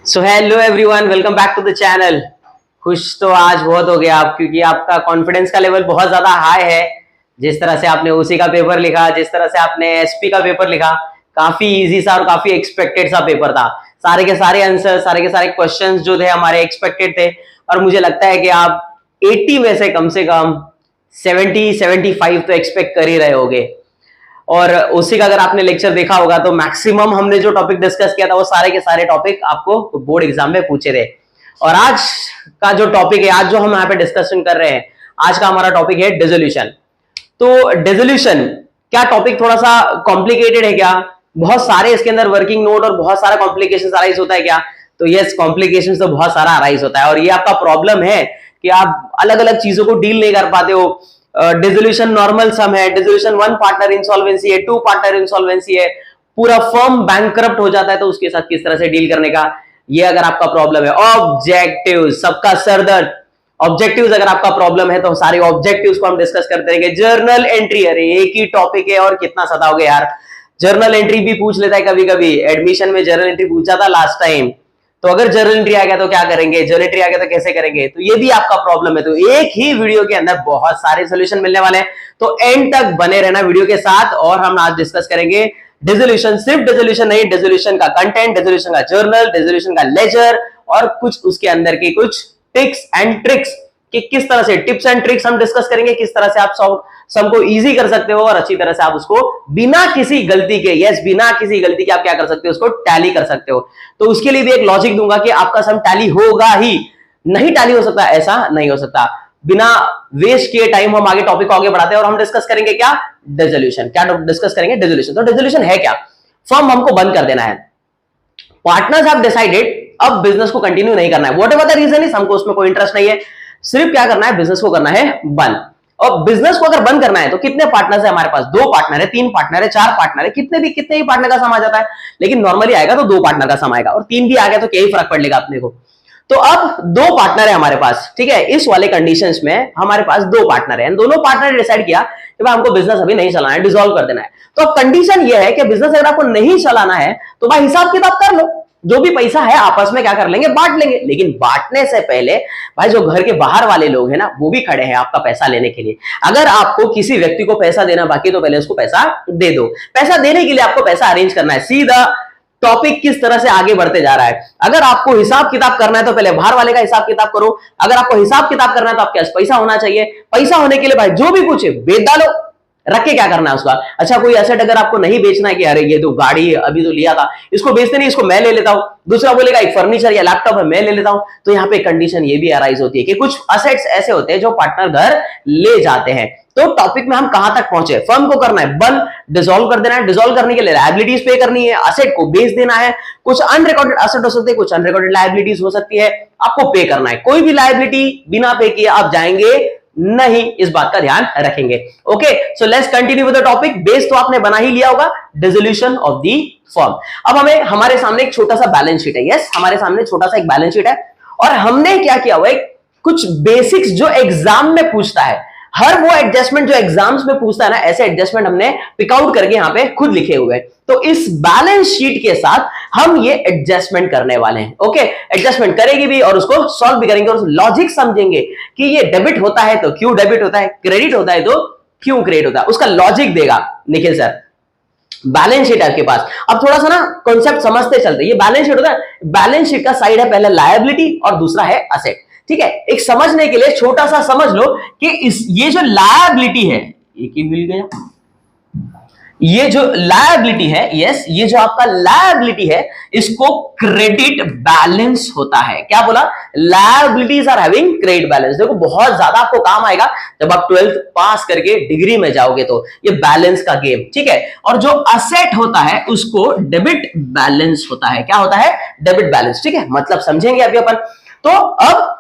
So hello everyone, welcome back to the channel. खुश तो आज बहुत हो गया आप, क्योंकि आपका कॉन्फिडेंस का लेवल बहुत ज्यादा हाई है। जिस तरह से आपने ओसी का पेपर लिखा, जिस तरह से आपने एसपी का पेपर लिखा, काफी इजी सा और काफी एक्सपेक्टेड सा पेपर था। सारे के सारे आंसर, सारे के सारे क्वेश्चंस जो थे हमारे एक्सपेक्टेड थे, और मुझे लगता है कि आप 80 में से कम 70-75 तो एक्सपेक्ट कर ही रहे होगे। और उसी का अगर आपने लेक्चर देखा होगा तो मैक्सिमम हमने जो टॉपिक डिस्कस किया था वो सारे के सारे टॉपिक आपको बोर्ड एग्जाम में पूछे थे। और आज का जो टॉपिक है, आज जो हम यहाँ पे डिस्कशन कर रहे हैं, आज का हमारा टॉपिक है डिसोल्यूशन। तो डिसोल्यूशन क्या टॉपिक थोड़ा सा कॉम्प्लिकेटेड है क्या? बहुत सारे इसके अंदर वर्किंग नोट और बहुत सारा कॉम्प्लिकेशन अराइज होता है क्या? तो यस, कॉम्प्लिकेशन तो बहुत सारा अराइज होता है, और ये आपका प्रॉब्लम है कि आप अलग अलग चीजों को डील नहीं कर पाते हो। डिसोल्यूशन नॉर्मल सम है, डिसोल्यूशन वन पार्टनर इंसॉल्वेंसी है, टू पार्टनर इंसॉल्वेंसी है, पूरा फर्म बैंकरप्ट हो जाता है, तो उसके साथ किस तरह से डील करने का, ये अगर आपका प्रॉब्लम है। ऑब्जेक्टिव, सबका सरदर्द। ऑब्जेक्टिव्स अगर आपका प्रॉब्लम है तो सारे ऑब्जेक्टिव्स को हम डिस्कस करते रहेंगे। जर्नल एंट्री, अरे एक ही टॉपिक है और कितना सताओगे यार। जर्नल एंट्री भी पूछ लेता है कभी कभी, एडमिशन में जर्नल एंट्री पूछा था लास्ट टाइम। तो अगर जर्नल एंट्री आ गया तो क्या करेंगे, जर्नल एंट्री आ गया तो कैसे करेंगे, तो ये भी आपका प्रॉब्लम है। तो एक ही वीडियो के अंदर बहुत सारे सोल्यूशन मिलने वाले हैं, तो एंड तक बने रहना वीडियो के साथ। और हम आज डिस्कस करेंगे डिसोल्यूशन, सिर्फ डिसोल्यूशन नहीं, डिसोल्यूशन का कंटेंट, डिसोल्यूशन का जर्नल, डिसोल्यूशन का लेजर, और कुछ उसके अंदर की कुछ टिप्स एंड ट्रिक्स कि किस तरह से, टिप्स एंड ट्रिक्स हम डिस्कस करेंगे, किस तरह से आप सम को इजी कर सकते हो और अच्छी तरह से आप उसको बिना किसी गलती के, यस बिना किसी गलती के आप क्या कर सकते हो, उसको टैली कर सकते हो। तो उसके लिए भी एक लॉजिक दूंगा कि आपका सम टैली होगा ही, नहीं टैली हो सकता, ऐसा नहीं हो सकता। बिना वेस्ट किए टाइम हम आगे टॉपिक को आगे बढ़ाते हैं और हम डिस्कस करेंगे क्या, डिसोल्यूशन। क्या डिस्कस करेंगे, डिसोल्यूशन। तो डिसोल्यूशन है क्या? फर्म हमको बंद कर देना है, पार्टनर्स हैव डिसाइडेड अब बिजनेस को कंटिन्यू नहीं करना है, व्हाटएवर द रीजन इज, हमको उसमें कोई इंटरेस्ट नहीं है, सिर्फ क्या करना है, बिजनेस को करना है बंद। और बिजनेस को अगर बंद करना है तो कितने पार्टनर्स है हमारे पास? 2 पार्टनर है, 3 पार्टनर है, 4 पार्टनर है, कितने ही पार्टनर का सम आ जाता है। लेकिन नॉर्मली आएगा तो 2 पार्टनर का सम आएगा, और 3 भी आ गया तो क्या ही फर्क पड़ लेगा अपने को। तो अब 2 पार्टनर है हमारे पास, ठीक है। इस वाले कंडीशंस में हमारे पास 2 पार्टनर है, दोनों पार्टनर ने डिसाइड किया कि भाई हमको बिजनेस अभी नहीं चलाना है, डिसॉल्व कर देना है। तो अब कंडीशन ये है कि बिजनेस अगर आपको नहीं चलाना है तो भाई हिसाब किताब कर लो, जो भी पैसा है आपस में क्या कर लेंगे, बांट लेंगे। लेकिन बांटने से पहले भाई जो घर के बाहर वाले लोग हैं ना, वो भी खड़े हैं आपका पैसा लेने के लिए। अगर आपको किसी व्यक्ति को पैसा देना बाकी, तो पहले उसको पैसा दे दो। पैसा देने के लिए आपको पैसा अरेंज करना है। सीधा टॉपिक किस तरह से आगे बढ़ते जा रहा है। अगर आपको हिसाब किताब करना है तो पहले बाहर वाले का हिसाब किताब करो। अगर आपको हिसाब किताब करना है तो आपके पास पैसा होना चाहिए। पैसा होने के लिए भाई जो भी पूछे बेच डालो, रख के क्या करना है उसका। अच्छा, कोई एसेट अगर आपको नहीं बेचना है कि अरे ये तो गाड़ी अभी तो लिया था, इसको बेचते नहीं, इसको मैं ले लेता हूं, दूसरा बोलेगा एक फर्नीचर या लैपटॉप है मैं ले लेता हूं, तो यहाँ पे कंडीशन ये भी अराइज होती है कि कुछ असेट्स ऐसे होते हैं जो पार्टनर घर ले जाते हैं। तो टॉपिक में हम कहां तक पहुंचे, फर्म को करना है बंद, डिसॉल्व कर देना है। डिसॉल्व करने के लिए लायबिलिटीज पे करनी है, असेट को बेच देना है। कुछ अनरिकॉर्डेड असेट हो सकते हैं, कुछ अनरिकॉर्डेड लायबिलिटीज हो सकती है, आपको पे करना है। कोई भी लायबिलिटी बिना पे किए आप जाएंगे नहीं, इस बात का ध्यान रखेंगे। Okay, so let's continue with the topic. Base तो आपने बना ही लिया होगा, डिसोल्यूशन ऑफ द फर्म। अब हमारे सामने एक छोटा सा बैलेंस शीट है। यस, हमारे सामने छोटा सा एक बैलेंस शीट है, और हमने क्या किया हुआ है, कुछ बेसिक्स जो एग्जाम में पूछता है, हर वो एडजस्टमेंट जो एग्जाम्स में पूछता है ना, ऐसे एडजस्टमेंट हमने पिक आउट करके यहां पे खुद लिखे हुए हैं। तो इस बैलेंस शीट के साथ हम ये एडजस्टमेंट करने वाले हैं। ओके, एडजस्टमेंट करेंगे भी और उसको सॉल्व भी करेंगे, और लॉजिक समझेंगे कि ये डेबिट होता है तो क्यों डेबिट होता है, क्रेडिट होता है तो क्यों क्रेडिट होता है, उसका लॉजिक देगा निखिल सर। बैलेंस शीट है आपके पास। अब थोड़ा सा ना कॉन्सेप्ट समझते चलते। ये बैलेंस शीट होता है, बैलेंस शीट का साइड है पहले लायबिलिटी और दूसरा है असेट, ठीक है। एक समझने के लिए छोटा सा समझ लो कि ये जो लायबिलिटी है, एक ही मिल गया, ये जो लायबिलिटी है, यस, ये जो आपका लायबिलिटी है, इसको क्रेडिट बैलेंस होता है। क्या बोला, liabilities are having credit balance. देखो बहुत ज्यादा आपको काम आएगा जब आप 12th पास करके डिग्री में जाओगे, तो ये बैलेंस का गेम, ठीक है। और जो असेट होता है उसको डेबिट बैलेंस होता है। क्या होता है, डेबिट बैलेंस, ठीक है। मतलब समझेंगे अभी अपन। तो अब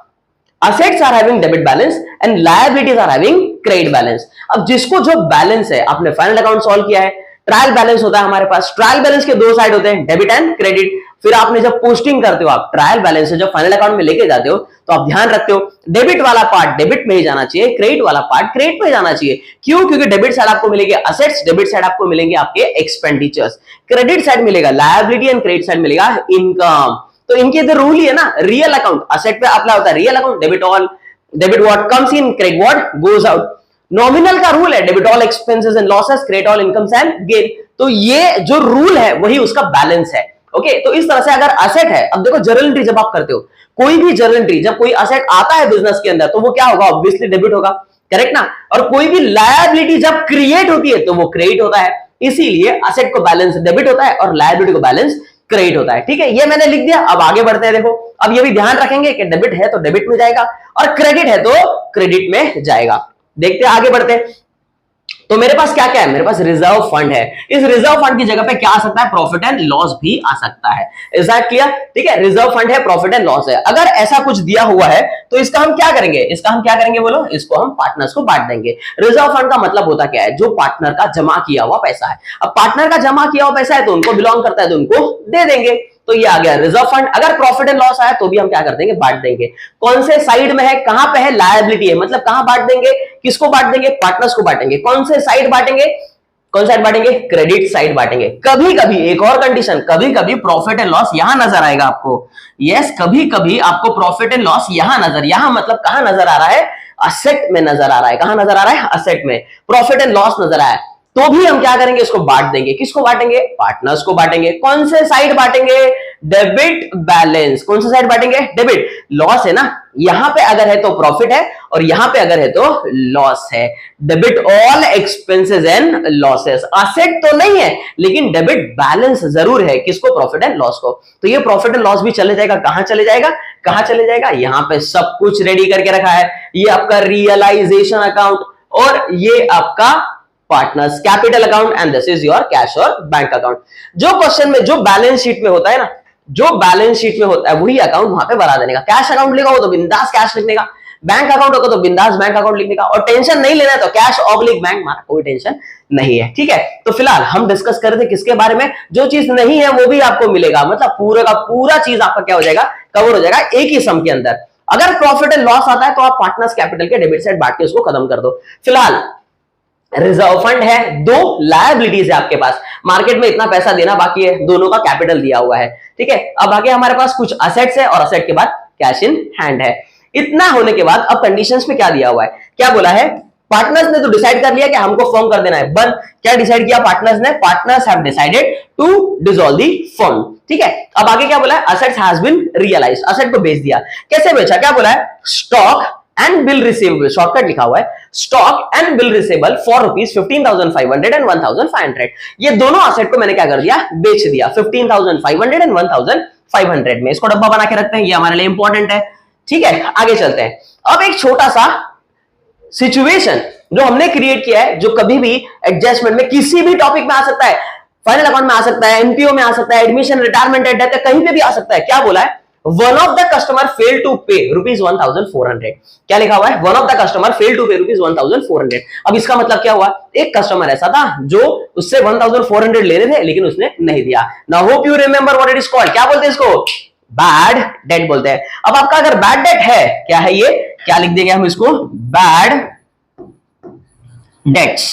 assets are having debit balance and liabilities are having credit balance। अब जिसको जो बैलेंस है, आपने फाइनल अकाउंट सॉल्व किया है, ट्रायल बैलेंस होता है हमारे पास। ट्रायल बैलेंस के 2 साइड होते हैं, डेबिट एंड क्रेडिट। फिर आपने जब पोस्टिंग करते हो, आप ट्रायल बैलेंस से जब फाइनल अकाउंट में लेके जाते हो, तो आप ध्यान रखते हो डेबिट वाला पार्ट डेबिट में ही जाना चाहिए, क्रेडिट वाला पार्ट क्रेडिट में जाना चाहिए। क्यों? क्योंकि डेबिट साइड आपको मिलेंगे असेट्स, डेबिट साइड आपको मिलेंगे आपके एक्सपेंडिचर्स, क्रेडिट साइड मिलेगा लायबिलिटी एंड क्रेडिट साइड मिलेगा इनकम। तो इनके इधर रूल ही है ना, रियल अकाउंट असेट पे अप्लाई होता है, real account debit all, debit what comes in, credit what goes out. Nominal का रूल है debit all expenses and losses, credit all incomes and gain. तो ये जो रूल है वही उसका बैलेंस है। ओके, तो इस तरह से अगर असेट है, अब देखो जर्नल एंट्री जब आप करते हो, कोई भी जर्नल एंट्री, जब कोई असेट आता है बिजनेस के अंदर तो वो क्या होगा, ऑब्वियसली डेबिट होगा, करेक्ट ना। और कोई भी लायबिलिटी जब क्रिएट होती है तो वो क्रेडिट होता है। इसीलिए असेट को बैलेंस डेबिट होता है और लायबिलिटी को बैलेंस क्रेडिट होता है। ठीक है, ये मैंने लिख दिया। अब आगे बढ़ते हैं। देखो अब ये भी ध्यान रखेंगे कि डेबिट है तो डेबिट में जाएगा और क्रेडिट है तो क्रेडिट में जाएगा। देखते हैं, आगे बढ़ते हैं। तो मेरे पास क्या क्या है, मेरे पास रिजर्व फंड है। इस रिजर्व फंड की जगह पे क्या आ सकता है, प्रॉफिट एंड लॉस भी आ सकता है। Is that clear? ठीक है, रिजर्व फंड है, प्रॉफिट एंड लॉस है। अगर ऐसा कुछ दिया हुआ है तो इसका हम क्या करेंगे, इसका हम क्या करेंगे बोलो, इसको हम पार्टनर्स को बांट देंगे। रिजर्व फंड का मतलब होता क्या है, जो पार्टनर का जमा किया हुआ पैसा है। अब पार्टनर का जमा किया हुआ पैसा है तो उनको बिलोंग करता है तो उनको दे देंगे। तो ये आ गया रिजर्व फंड। अगर प्रॉफिट एंड लॉस आया तो भी हम क्या कर देंगे, बांट देंगे। कौन से साइड में है, कहां पे है, लायबिलिटी है, मतलब कहां बांट देंगे, किसको बांट देंगे, पार्टनर्स को बांटेंगे। कौन से साइड बांटेंगे, कौन साइड बांटेंगे, क्रेडिट साइड बांटेंगे। कभी कभी एक और कंडीशन, कभी कभी प्रॉफिट एंड लॉस यहां नजर आएगा आपको। यस, कभी कभी आपको प्रॉफिट एंड लॉस यहां नजर, यहां मतलब कहां नजर आ रहा है, असेट में नजर आ रहा है। कहां नजर आ रहा है, असेट में प्रॉफिट एंड लॉस नजर आया तो भी हम क्या करेंगे, इसको बांट देंगे। किसको बांटेंगे, पार्टनर्स को बांटेंगे। कौन से साइड बांटेंगे, डेबिट बैलेंस। कौन सा साइड बांटेंगे, डेबिट। लॉस है ना, यहां पे अगर है तो प्रॉफिट है और यहां पे अगर है तो लॉस है। Debit all expenses and losses. Asset तो नहीं है लेकिन डेबिट बैलेंस जरूर है, किसको, प्रॉफिट एंड लॉस को। तो ये प्रॉफिट एंड लॉस भी चले जाएगा, कहां चले जाएगा, कहां चले जाएगा, यहां पे सब कुछ रेडी करके रखा है। ये आपका रियलाइजेशन अकाउंट और ये आपका partners capital account and this is your cash और बैंक अकाउंट। जो क्वेश्चन में, जो बैलेंस शीट में होता है ना, जो बैलेंस शीट में होता है वही अकाउंट वहां पे बना देने का। कैश अकाउंट लिखा हो तो बिंदास कैश लिखने का, बैंक अकाउंट होगा तो बिंदास बैंक अकाउंट लिखने का, और टेंशन नहीं लेना है तो कैश ऑब्लिक बैंक, हमारा कोई टेंशन नहीं है। ठीक है, तो फिलहाल हम डिस्कस कर रहे थे किसके बारे में, जो चीज नहीं है वो भी आपको मिलेगा, मतलब पूरा का पूरा चीज आपका क्या हो जाएगा, कवर हो जाएगा एक ही सम के अंदर। अगर प्रॉफिट एंड लॉस आता है तो आप पार्टनर्स कैपिटल के डेबिट साइड बांट के उसको खत्म कर दो। फिलहाल रिजर्व फंड है, दो लायबिलिटीज है आपके पास, मार्केट में इतना पैसा देना बाकी है, दोनों का कैपिटल दिया हुआ है। ठीक है, अब आगे हमारे पास कुछ असेट्स है और असेट के बाद कैश इन हैंड है। इतना होने के बाद अब कंडीशंस में क्या दिया हुआ है, क्या बोला है, पार्टनर्स ने तो डिसाइड कर लिया कि हमको फर्म कर देना है बंद। क्या डिसाइड किया पार्टनर्स ने, partners have decided to dissolve the firm. ठीक है, अब आगे क्या बोला है, assets has been realised, asset को बेच दिया। कैसे बेचा, क्या बोला है, stock and bill receivable, shortcut लिखा हुआ है, stock and bill receivable for rupees 15,500 and 1,500। ये दोनों असेट को मैंने क्या कर दिया, बेच दिया 15,500 एंड 1,500 में। इसको डब्बा बना के रखते हैं, ये हमारे लिए इंपॉर्टेंट है। ठीक है, आगे चलते हैं। अब एक छोटा सा सिचुएशन जो हमने क्रिएट किया है, जो कभी भी एडजस्टमेंट में किसी भी टॉपिक में आ सकता है, फाइनल अकाउंट में आ सकता है, एनपीओ में आ सकता है, एडमिशन, रिटायरमेंट, डेथ, कहीं पे भी आ सकता है। क्या बोला है, one of the customer fail to pay rupees 1,400। क्या लिखा हुआ है, one of the customer fail to pay rupees 1,400। अब इसका मतलब क्या हुआ, एक कस्टमर ऐसा था जो उससे 1,400 ले रहे थे लेकिन उसने नहीं दिया। Now hope you remember what it is called, क्या बोलते हैं इसको, बैड डेट बोलते हैं। अब आपका अगर बैड डेट है, क्या है ये, क्या लिख देंगे हम इसको, बैड डेट्स।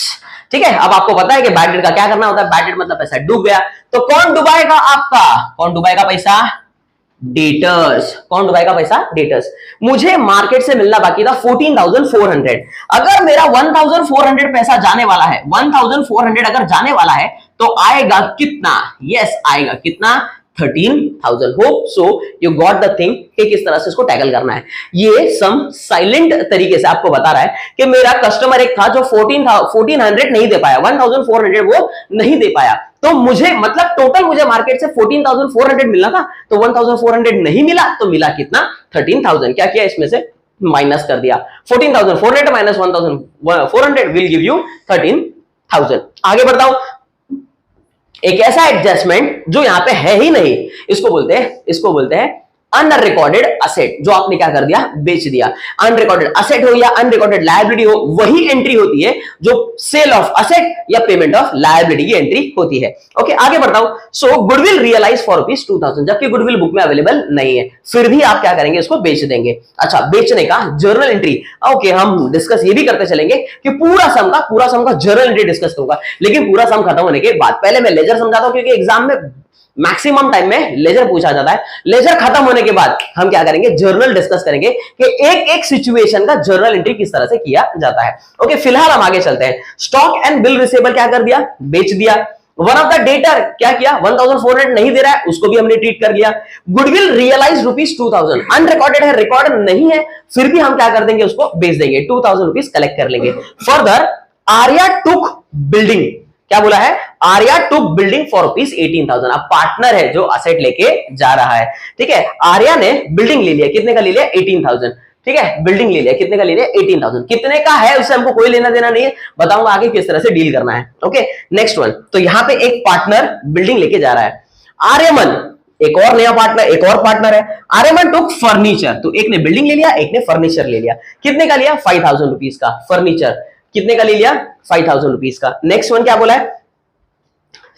ठीक है, अब आपको पता है कि बैड डेट का क्या करना होता है, बैड डेट मतलब पैसा डूब गया। तो कौन डुबाएगा आपका, कौन डुबाएगा पैसा, डेटर्स। कौन डुबाएगा पैसा, डेटर्स। मुझे मार्केट से मिलना बाकी था 14,400। अगर मेरा 1,400 पैसा जाने वाला है, 1,400 अगर जाने वाला है तो आएगा कितना, यस आएगा कितना, 13,000। Hope so you got the thing कि किस तरह से इसको टैकल करना है। ये सम साइलेंट तरीके से आपको बता रहा है कि मेरा कस्टमर एक था जो 1400 नहीं दे पाया, 1,400 वो नहीं दे पाया, तो मुझे मतलब टोटल मुझे मार्केट से 14,400 मिलना था, तो 1,400 नहीं मिला, तो मिला कितना, 13,000। क्या किया, इसमें से माइनस कर दिया, 14,400 माइनस 1,400 विल गिव यू 13,000। आगे बढ़ता हूं, एक ऐसा एडजस्टमेंट जो यहां पे है ही नहीं, इसको बोलते हैं अनरिकॉर्डेड असेट, जो आपने क्या कर दिया, बेच दिया। अनरिकॉर्डेड असेट हो या अनरिकॉर्डेड लायबिलिटी हो, वही एंट्री होती है जो सेल ऑफ असेट या पेमेंट ऑफ लायबिलिटी की एंट्री होती है। ओके, आगे बढ़ता हूं। सो गुडविल रियलाइज फॉर रुपीज 2,000, जबकि गुडविल बुक में अवेलेबल नहीं है, फिर भी आप क्या करेंगे, इसको बेच देंगे। अच्छा, बेचने का जर्नल एंट्री, ओके, हम डिस्कस ये भी करते चलेंगे कि पूरा सम का जर्नल एंट्री डिस्कस करूंगा, लेकिन पूरा सम खत्म होने के बाद पहले मैं लेजर समझाता हूं, क्योंकि एग्जाम में मैक्सिमम टाइम में लेजर पूछा जाता है। लेजर खत्म होने के बाद हम क्या करेंगे, जर्नल डिस्कस करेंगे कि एक एक सिचुएशन का जर्नल एंट्री किस तरह से किया जाता है। ओके, फिलहाल हम आगे चलते हैं। स्टॉक एंड बिल रिसीवेबल क्या कर दिया, बेच दिया। वन ऑफ द डेटर क्या किया, 1400 नहीं दे रहा है, उसको भी हमने ट्रीट कर लिया। गुडविल रियलाइज ₹2000, अनरिकॉर्डेड है, रिकॉर्ड नहीं है, फिर भी हम क्या कर देंगे, उसको बेच देंगे, ₹2000 कलेक्ट कर लेंगे। फर्दर आर्या टुक बिल्डिंग, क्या बोला है, आर्या टुक बिल्डिंग फॉर ₹18,000। अब पार्टनर है जो असेट लेके जा रहा है, ठीक है। आर्या ने बिल्डिंग ले लिया, कितने का ले लिया, 18,000, ठीक है। बिल्डिंग ले लिया, कितने का ले लिया, 18,000। कितने का है उससे हमको कोई लेना देना नहीं है, बताऊंगा आगे किस तरह से डील करना है। Okay, next one. तो यहां पे एक पार्टनर बिल्डिंग लेके जा रहा है, आर्यमन एक और नया पार्टनर, एक और पार्टनर है। आर्यमन टुक फर्नीचर, तो एक ने बिल्डिंग ले लिया, एक ने फर्नीचर ले लिया। कितने का लिया, ₹5,000 का। फर्नीचर कितने का ले लिया, ₹5,000 का। नेक्स्ट वन क्या बोला है,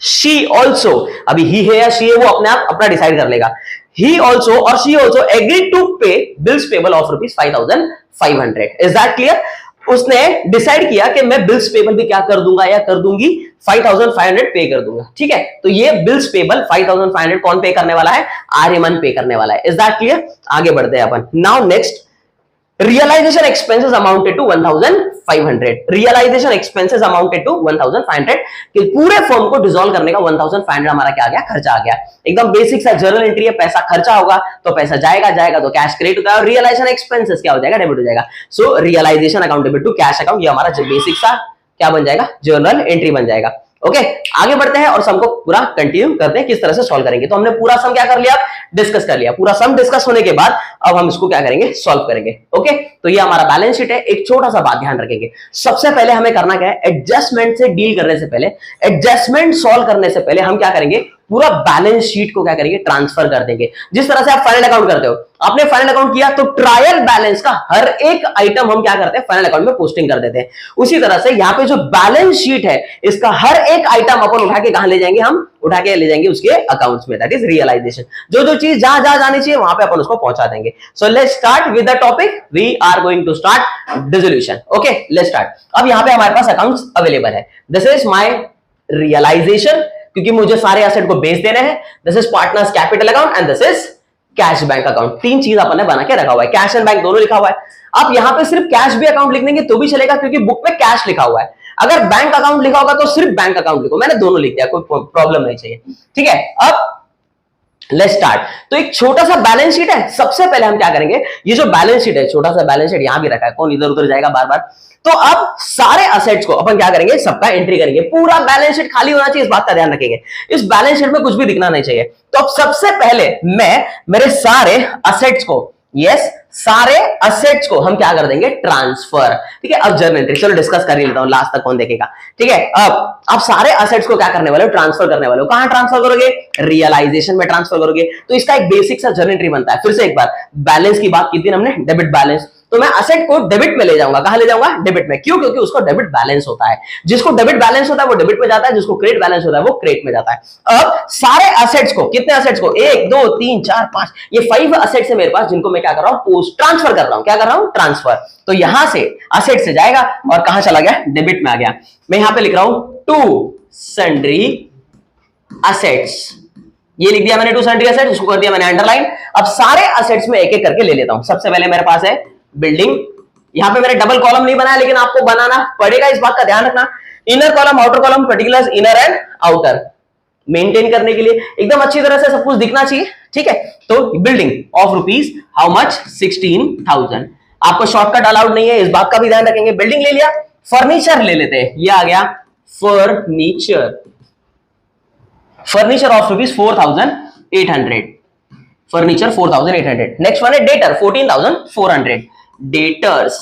शी ऑल्सो, अभी ही है या शी है वो अपने आप अपना डिसाइड कर लेगा। ही ऑल्सो और she also agree to pay bills payable of ₹5,500। Is that clear? उसने डिसाइड किया कि मैं बिल्स पेबल भी क्या कर दूंगा या कर दूंगी, 5,500 पे कर दूंगा, ठीक है। तो ये बिल्स पेबल 5,500 कौन पे करने वाला है, आर्यमन पे करने वाला है। Is that clear? आगे बढ़ते हैं अपन। Now next, realization expenses amounted to 1,500। realization expenses amounted to 1,500 कि पूरे फॉर्म को डिसॉल्व करने का 1,500 हमारा क्या आ गया, खर्चा आ गया। एकदम बेसिक सा जर्नल एंट्री है, पैसा खर्चा होगा तो पैसा जाएगा तो कैश क्रेडिट होगा, और रियलाइजेशन एक्सपेंसेस क्या हो जाएगा, डेबिट हो जाएगा। So realization accountable to cash account, ये हमारा बेसिक सा क्या बन जाएगा, जर्नल एंट्री बन जाएगा। ओके, आगे बढ़ते हैं और सम को पूरा कंटिन्यू करते हैं, किस तरह से सॉल्व करेंगे। तो हमने पूरा सम क्या कर लिया, डिस्कस कर लिया। पूरा सम डिस्कस होने के बाद अब हम इसको क्या करेंगे, सॉल्व करेंगे। ओके, तो ये हमारा बैलेंस शीट है। एक छोटा सा बात ध्यान रखेंगे, सबसे पहले हमें करना क्या है, एडजस्टमेंट से डील करने से पहले, एडजस्टमेंट सॉल्व करने से पहले हम क्या करेंगे, पूरा बैलेंस शीट को क्या करेंगे, ट्रांसफर कर देंगे। जिस तरह से आप फाइनल अकाउंट करते हो, आपने फाइनल अकाउंट किया तो ट्रायल बैलेंस का हर एक आइटम हम क्या करते हैं, फाइनल अकाउंट में पोस्टिंग कर देते हैं। उसी तरह से यहाँ पे जो बैलेंस शीट है, इसका हर एक आइटम अपन उठा के कहां ले जाएंगे, हम उठा के ले जाएंगे उसके अकाउंट्स में, दैट इज रियलाइजेशन। जो चीज जहां जहां जानी चाहिए वहां पे अपन उसको पहुंचा देंगे। So let's start with the topic, we are going to start dissolution. Okay, let's start. अब यहाँ पे हमारे पास अकाउंट्स अवेलेबल है। दिस इज माय रियलाइजेशन, क्योंकि मुझे सारे एसेट को बेच देने हैं। This is partners capital account and this is cash bank account. तीन चीज अपन ने बना के रखा हुआ है, कैश एंड बैंक दोनों लिखा हुआ है। आप यहां पे सिर्फ कैश भी अकाउंट लिख देंगे तो भी चलेगा, क्योंकि बुक में कैश लिखा हुआ है। अगर बैंक अकाउंट लिखा होगा तो सिर्फ बैंक अकाउंट लिखो, मैंने दोनों लिख दिया, कोई प्रॉब्लम नहीं चाहिए, ठीक है। अब लेट्स स्टार्ट। तो एक छोटा सा बैलेंस शीट है। सबसे पहले हम क्या करेंगे, ये जो बैलेंस शीट है, छोटा सा बैलेंस शीट यहां भी रखा है, कौन इधर उधर जाएगा बार बार। तो अब सारे असेट्स को अपन क्या करेंगे, सबका एंट्री करेंगे। पूरा बैलेंस शीट खाली होना चाहिए, इस बात का ध्यान रखेंगे। इस बैलेंस शीट में कुछ भी दिखना नहीं चाहिए। तो अब सबसे पहले मैं मेरे सारे असेट्स को, यस, सारे असेट्स को हम क्या कर देंगे, ट्रांसफर, ठीक है। अब जर्नल एंट्री चलो डिस्कस कर ही लेता हूं, लास्ट तक कौन देखेगा, ठीक है। अब सारे असेट्स को क्या करने वाले हो, ट्रांसफर करने वाले हो। कहां ट्रांसफर करोगे, रियलाइजेशन में ट्रांसफर करोगे। तो इसका एक बेसिक सा जर्नल एंट्री बनता है। फिर से एक बार, बैलेंस की बात की थी हमने, डेबिट बैलेंस, तो मैं असेट को डेबिट में ले जाऊंगा। कहां ले जाऊंगा, डेबिट में। क्यों, क्योंकि उसको डेबिट बैलेंस होता है। जिसको डेबिट बैलेंस होता है वो डेबिट में जाता है, जिसको क्रेडिट बैलेंस होता है वो क्रेडिट में जाता है। अब सारे असेट्स को, कितने असेट्स को, 1 2 3 4 5, ये 5 असेट्स है मेरे पास, जिनको मैं क्या कर रहा हूं, पोस्ट ट्रांसफर कर रहा हूं। क्या कर रहा हूं, ट्रांसफर। तो यहां से असेट से जाएगा और कहां चला गया, डेबिट में आ गया। मैं यहां पे लिख रहा हूं टू सन्ड्री असेट्स, ये लिख दिया मैंने, टू सन्ड्री असेट्स, उसको कर दिया मैंने अंडरलाइन। अब सारे असेट्स में एक एक करके ले लेता हूं। सबसे पहले मेरे पास है बिल्डिंग। यहां पे मैंने डबल कॉलम नहीं बनाया, लेकिन आपको बनाना पड़ेगा, इस बात का ध्यान रखना। Inner column, outer column, particulars, inner and outer, maintain करने के लिए एकदम अच्छी तरह से सब कुछ दिखना चाहिए, ठीक है। तो building of rupees how much, 16,000। आपको शॉर्टकट अलाउड नहीं है, इस बात का भी ध्यान रखेंगे। बिल्डिंग ले लिया, फर्नीचर ले लेते हैं, ये आ गया furniture, furniture of rupees 4,800, furniture 4,800। Next one है डेटर, 14,400, डेटर्स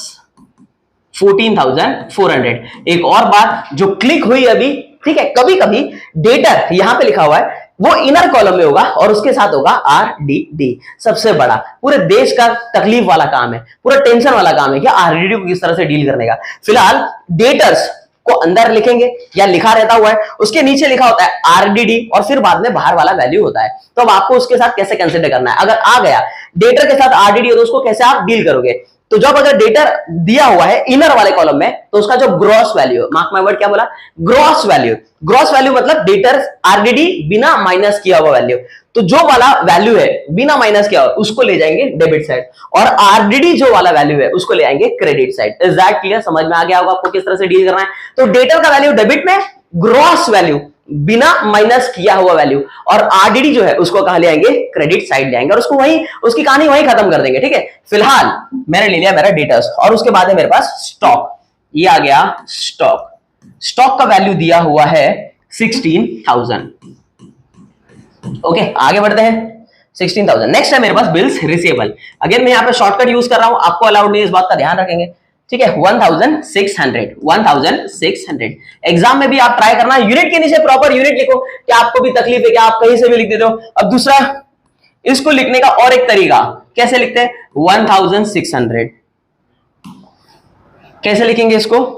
14,400। एक और बात जो क्लिक हुई अभी, ठीक है, कभी कभी डेटर यहां पे लिखा हुआ है वो इनर कॉलम में होगा और उसके साथ होगा RDD, सबसे बड़ा, पूरे देश का तकलीफ वाला काम है, पूरा टेंशन वाला काम है कि RDD को किस तरह से डील करने का। फिलहाल डेटर्स को अंदर लिखेंगे या लिखा रहता हुआ है, उसके नीचे लिखा होता है RDD और फिर बाद में बाहर वाला वैल्यू होता है। तो अब आपको उसके साथ कैसे कंसिडर करना है। अगर आ गया डेटर के साथ RDD तो उसको कैसे आप डील करोगे। तो जब अगर डेटा दिया हुआ है इनर वाले कॉलम में तो उसका जो gross value, mark my word, क्या बोला, ग्रॉस वैल्यू, ग्रॉस वैल्यू मतलब डेटर आरडीडी बिना माइनस किया हुआ वैल्यू, तो जो वाला वैल्यू है बिना माइनस किया हुआ उसको ले जाएंगे डेबिट साइड, और आरडीडी जो वाला वैल्यू है उसको ले आएंगे credit side. Is that clear? समझ में आ गया होगा आपको किस तरह से डील करना है। तो डेटर का वैल्यू डेबिट में, ग्रॉस वैल्यू बिना माइनस किया हुआ वैल्यू, और आरडीडी जो है उसको कहां ले आएंगे, क्रेडिट साइड ले आएंगे, और उसको वही, उसकी कहानी वही खत्म कर देंगे। ठीक है, फिलहाल मैंने ले लिया मेरा डेटर्स, और उसके बाद है मेरे पास स्टॉक। ये आ गया स्टॉक। स्टॉक का वैल्यू दिया हुआ है 16,000। ओके, आगे बढ़ते हैं। 16,000। नेक्स्ट है मेरे पास बिल्स रिसीवेबल। अगेन मैं यहाँ पे शॉर्टकट यूज कर रहा हूं, आपको अलाउड नहीं, इस बात का ध्यान रखेंगे। ठीक है, 1600, 1600। एग्जाम में भी आप ट्राई करना, यूनिट के नीचे प्रॉपर यूनिट लिखो। क्या आपको भी तकलीफ है कि आप कहीं से भी लिख देते हो? अब दूसरा, इसको लिखने का और एक तरीका, कैसे लिखते हैं? 1600 कैसे लिखेंगे इसको?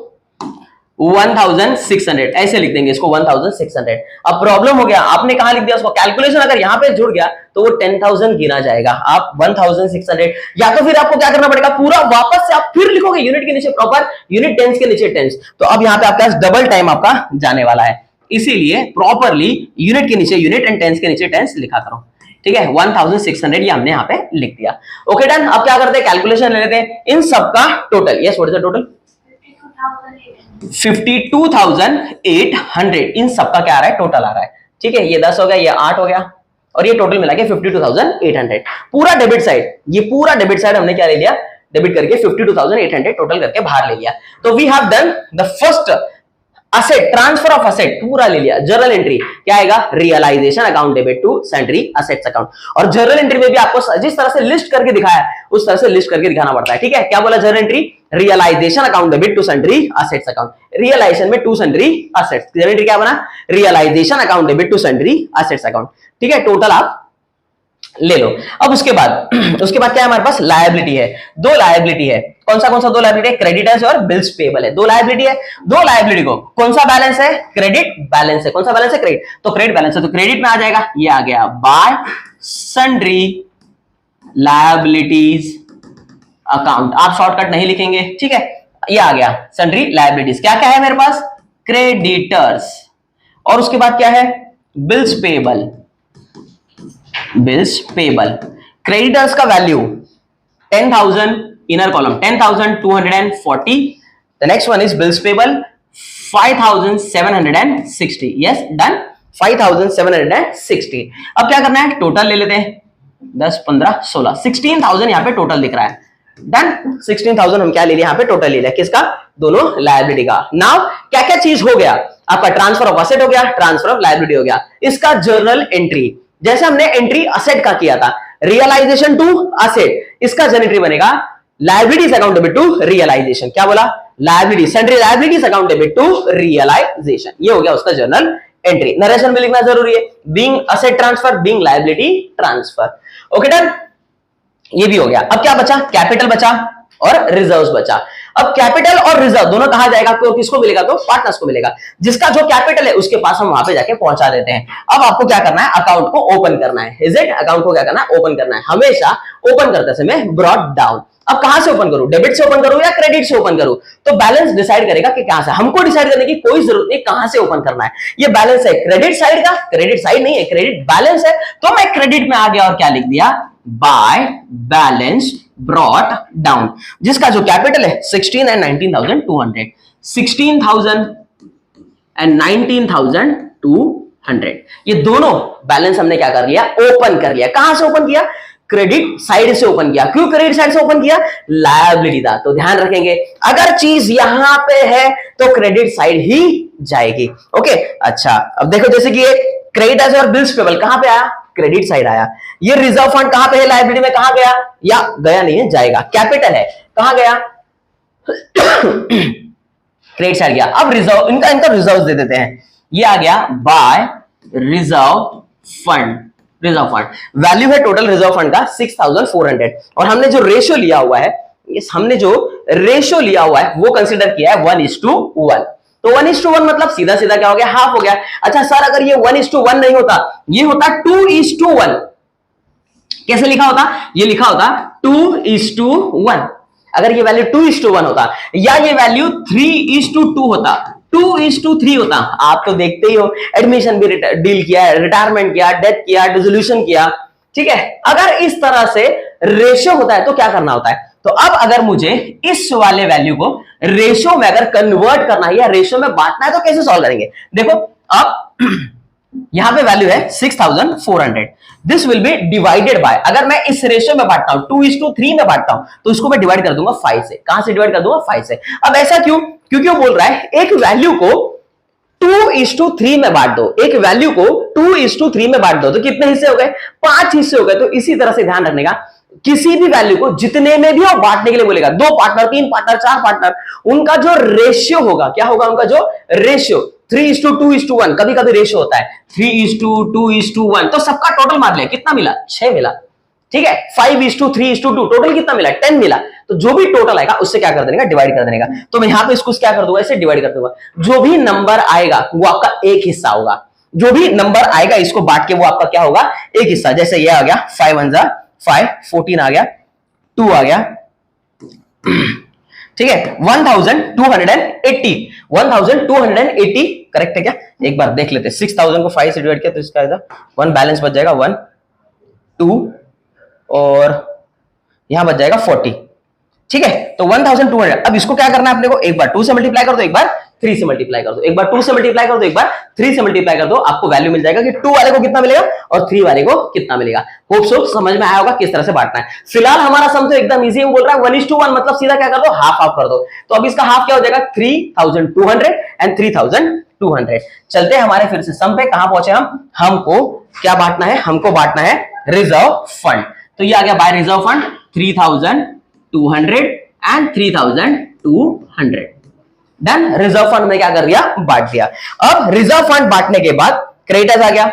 1600 ऐसे लिख देंगे इसको, 1600। अब प्रॉब्लम हो गया, आपने कहां लिख दिया उसको, कैलकुलेशन अगर यहां पे जुड़ गया तो वो 10,000 गिना जाएगा। आप 1600, या तो फिर आपको क्या करना पड़ेगा, पूरा वापस से आप फिर लिखोगे यूनिट के नीचे प्रॉपर, यूनिट टेंस के नीचे टेंस, तो अब यहां पे आपका डबल टाइम आपका जाने वाला है। इसीलिए प्रॉपरली यूनिट के नीचे यूनिट एंड टेंस के नीचे टेंस लिखा करो। ठीक है, 1600 ये हमने यहां पे लिख दिया। Okay done. अब क्या करते हैं, कैलकुलेशन ले लेते हैं इन सबका total. Yes, what is the total? 52,800। इन सबका क्या आ रहा है, टोटल आ रहा है। ठीक है, ये 10 हो गया, ये 8 हो गया, और ये टोटल मिला के 52,800। पूरा डेबिट साइड, ये पूरा डेबिट साइड हमने क्या ले लिया, डेबिट करके 52,800 टोटल करके बाहर ले लिया। तो we have done the first asset, transfer of asset पूरा ले लिया। जर्नल एंट्री क्या आएगा, realization account debit to sundry assets account. और जर्नल एंट्री में भी आपको जिस तरह से लिस्ट करके दिखाया उस तरह से लिस्ट करके दिखाना पड़ता है। ठीक है, क्या बोला journal entry, realization account debit to sundry assets account. Realization में to sundry assets, journal entry क्या बना, realization account debit to sundry assets account. ठीक है, टोटल आप ले लो। अब उसके बाद क्या है हमारे पास, लायबिलिटी है। दो लायबिलिटी है, कौन सा दो लायबिलिटी है, क्रेडिटर्स और बिल्स पेबल है। दो लायबिलिटी है, दो लायबिलिटी को कौन सा बैलेंस है, क्रेडिट बैलेंस है। कौन सा बैलेंस है, क्रेडिट, तो क्रेडिट बैलेंस है, तो क्रेडिट में आ जाएगा, ये आ गया बाय सन्ड्री लायबिलिटीज अकाउंट। आप शॉर्टकट नहीं लिखेंगे, ठीक है, ये आ गया सन्ड्री लायबिलिटीज। क्या क्या है मेरे पास, क्रेडिटर्स, और उसके बाद क्या है, bills payable. Bills payable, creditors का value 10,000, inner column 10,240। The next one is bills payable 5,760। Yes done, 5,760। अब क्या करना है, टोटल ले लेते हैं, 10, 15, 16, 16,000 यहां पे टोटल दिख रहा है। डन, 16,000 हम क्या ले लिया, यहां पे टोटल ले लिया, किसका, दोनों लायबिलिटी का। नाउ क्या क्या चीज हो गया आपका, ट्रांसफर ऑफ असेट हो गया, ट्रांसफर ऑफ लायबिलिटी हो गया। इसका जर्नल एंट्री, जैसे हमने एंट्री असेट का किया था, रियलाइजेशन टू असेट, इसका जर्नल एंट्री बनेगा liabilities account debit to realisation. क्या बोला, liability, sundry liabilities account debit to realisation, ये हो गया उसका जर्नल एंट्री। नरेशन में लिखना जरूरी है, being asset transfer, being liability transfer. Okay done, ये भी हो गया। अब क्या बचा, कैपिटल बचा और रिजर्व्स बचा। अब कैपिटल और रिजर्व दोनों कहा जाएगा, आपको किसको मिलेगा, तो पार्टनर्स को मिलेगा। जिसका जो कैपिटल है उसके पास हम वहां पे जाके पहुंचा देते हैं। अब आपको क्या करना है, अकाउंट को ओपन करना है। इज इट, अकाउंट को क्या करना है, ओपन करना है। हमेशा ओपन करते समय ब्रॉट डाउन। अब कहां से ओपन करूं, डेबिट से ओपन करूं या क्रेडिट से ओपन करूं, तो बैलेंस डिसाइड करेगा कि कहां से। हमको डिसाइड करने की कोई जरूरत नहीं कहां से ओपन करना है। ये बैलेंस है क्रेडिट साइड का, क्रेडिट साइड नहीं है, क्रेडिट बैलेंस है, तो मैं क्रेडिट में आ गया और क्या लिख दिया, बाय बैलेंस ब्रॉट डाउन। जिसका जो कैपिटल है 16 and 19,200, 16,000 and 19,200, ये दोनों बैलेंस हमने क्या कर लिया, ओपन कर लिया। कहां से ओपन किया, क्रेडिट साइड से ओपन किया। क्यों क्रेडिट साइड से ओपन किया, लायबिलिटी था, तो ध्यान रखेंगे अगर चीज यहां पे है तो क्रेडिट साइड ही जाएगी। ओके, अच्छा अब देखो, जैसे कि ये क्रेडिटर्स और बिल्स पेबल कहां पे आया, क्रेडिट साइड आया। ये रिजर्व फंड कहां पे है, लायबिलिटी में कहां गया, या गया नहीं है, जाएगा। कैपिटल है, कहां गया क्रेडिट साइड गया। अब रिजर्व, इनका रिजर्व दे देते हैं, ये आ गया by reserve fund. Reserve fund value है टोटल रिजर्व फंड का 6,400, और हमने जो रेशियो लिया हुआ है, वो कंसिडर किया है 1:1। तो 1:1 मतलब सीधा सीधा क्या हो गया, हाफ हो गया। अच्छा सर, अगर ये 1:1 नहीं होता, ये होता 2:1, कैसे लिखा होता, ये लिखा होता 2:1। अगर ये वैल्यू 2:1 होता या ये वैल्यू 3:2 होता, 2:3 होता, आप तो देखते ही हो, एडमिशन भी डील किया, रिटायरमेंट किया, डेथ किया, डिसोल्यूशन किया, ठीक है। अगर इस तरह से रेशियो होता है तो क्या करना होता है? तो अब अगर मुझे इस वाले वैल्यू को रेशियो में अगर कन्वर्ट करना है या रेशियो में बांटना है तो कैसे सॉल्व करेंगे? देखो अब यहां पे वैल्यू है 6400, this will be divided by, अगर मैं इस रेशियो में बांटता हूं 2:3 में बांटता हूं तो इसको मैं डिवाइड कर दूंगा 5 से। कहां से डिवाइड कर दूंगा? 5 से। अब ऐसा क्यों? क्योंकि वो बोल रहा है एक वैल्यू को 2:3 में बांट दो, एक वैल्यू को 2:3 में बांट दो तो कितने हिस्से हो गए? 5 हिस्से हो गए। तो इसी तरह से ध्यान रखने का, किसी भी वैल्यू को जितने में भी वो बांटने के लिए बोलेगा, 2 पार्टनर, 3 पार्टनर, 4 पार्टनर, उनका जो रेशियो होगा, क्या होगा उनका जो रेशियो? 3:2:1, कभी कभी रेशियो होता है 3:2:1, तो सबका टोटल मार लिया, कितना मिला? 6 मिला, ठीक है। 5:3:2, टोटल कितना मिला? 10 मिला। तो जो भी टोटल आएगा उससे क्या कर देने का? डिवाइड कर देने का। तो मैं यहां पे इसको क्या कर दूंगा? इसे डिवाइड कर दूंगा। जो भी नंबर आएगा वो आपका एक हिस्सा होगा, जो भी नंबर आएगा इसको बांट के वो आपका क्या होगा? एक हिस्सा। जैसे ये आ गया 5 1 जा 5, 14 आ गया, 2 आ गया, ठीक है। 1280 करेक्ट है क्या? एक बार देख लेते हैं। 6000 को 5 से डिवाइड किया तो इसका 1 बैलेंस बच जाएगा, 1 2 और यहां बच जाएगा 40, ठीक है। तो 1200। अब इसको क्या करना है अपने को? एक बार 2 से मल्टीप्लाई कर दो, एक बार 3 से मल्टीप्लाई कर दो, एक बार 2 से मल्टीप्लाई कर दो, एक बार 3 से मल्टीप्लाई कर दो, आपको वैल्यू मिल जाएगा कि 2 वाले को कितना मिलेगा और 3 वाले को कितना मिलेगा। होप सो समझ में आया होगा किस तरह से बांटना है। फिलहाल हमारा सम तो एकदम इजी है, बोल रहा है 1:1, मतलब सीधा क्या कर दो? हाफ हाफ कर दो। तो अब इसका हाफ क्या हो जाएगा? 3200 एंड 3200। चलते हैं हमारे फिर से सम पे। कहां पहुंचे हम? हमको क्या बांटना है? हमको बांटना है रिजर्व फंड। तो ये आ गया by reserve fund 3200 and 3200। Done. Reserve fund में क्या कर दिया? बांट दिया। अब रिजर्व फंड बांटने के बाद क्रेडिटर्स आ गया,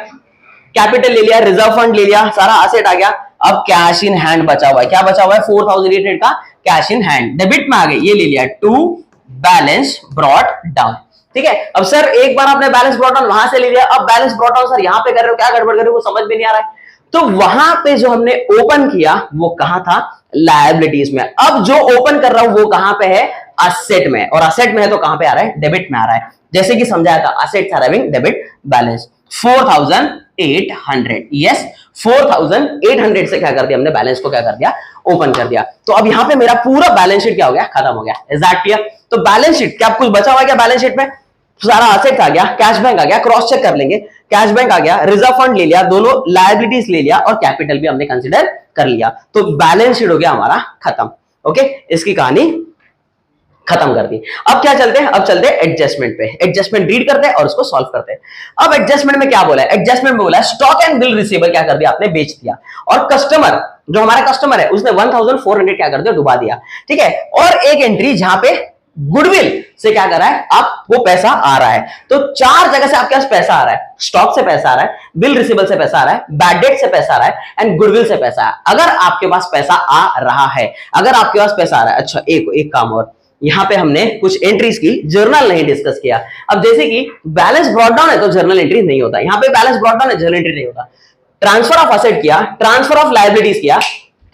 कैपिटल ले लिया, रिजर्व फंड ले लिया, सारा एसेट आ गया। अब कैश इन हैंड बचा हुआ है। क्या बचा हुआ है? 4800 का कैश इन हैंड। डेबिट में आ गए, ये ले लिया, टू बैलेंस ब्रॉट डाउन, ठीक है। अब सर एक बार आपने बैलेंस ब्रॉट डाउन वहां से ले लिया, अब बैलेंस ब्रॉट डाउन सर यहां पे कर रहे हो, क्या गड़बड़ कर रहे हो? वो समझ में नहीं आ रहा है। तो वहां पे जो हमने ओपन किया वो कहां था? लायबिलिटीज में। अब जो ओपन कर रहा हूं वो कहां पे है? असेट में। और असेट में है तो कहां पे आ रहा है? डेबिट में आ रहा है। जैसे कि समझाया था, assets are having debit balance 4800। Yes, 4800 से क्या कर दिया हमने? बैलेंस को क्या कर दिया? ओपन कर दिया। तो अब यहां पे मेरा पूरा बैलेंस शीट क्या हो गया? खत्म हो गया। Is that clear? तो बैलेंस शीट क्या कुछ बचा हुआ है क्या? बैलेंस शीट में सारा असेट्स आ गया, कैश बैंक आ गया, क्रॉस चेक कर लेंगे, कैश बैंक आ गया, रिजर्व फंड ले लिया, दोनों लायबिलिटीज ले लिया और कैपिटल भी हमने कंसीडर कर लिया। तो बैलेंस शीट हो गया हमारा खत्म। ओके, इसकी कहानी खत्म कर दी। अब क्या चलते हैं? अब चलते हैं एडजस्टमेंट पे। एडजस्टमेंट रीड करते हैं और उसको सॉल्व करते हैं। अब एडजस्टमेंट में क्या बोला है? एडजस्टमेंट में बोला है स्टॉक एंड बिल रिसीवेबल क्या कर दिया आपने? बेच दिया। और कस्टमर, जो हमारा कस्टमर है, उसने 1400 क्या कर दिया? डुबा दिया, ठीक है। और एक एंट्री जहां पे गुडविल से क्या कर रहा है? आपको पैसा आ रहा है। तो 4 जगह से आपके पास पैसा आ रहा है। स्टॉक से पैसा आ रहा है, बिल रिसीवेबल से पैसा आ रहा है, बैड डेट से पैसा आ रहा है एंड गुडविल से पैसा आ रहा है। अगर आपके पास पैसा आ रहा है, अगर आपके पास पैसा आ रहा है, अच्छा एक काम और, यहां पे हमने कुछ एंट्रीज की, जर्नल नहीं डिस्कस किया। अब जैसे कि बैलेंस ब्रॉट डाउन है तो जर्नल एंट्री नहीं होता, यहां पे बैलेंस ब्रॉट डाउन है, जर्नल एंट्री नहीं होता। ट्रांसफर ऑफ असेट किया, ट्रांसफर ऑफ लायबिलिटीज किया,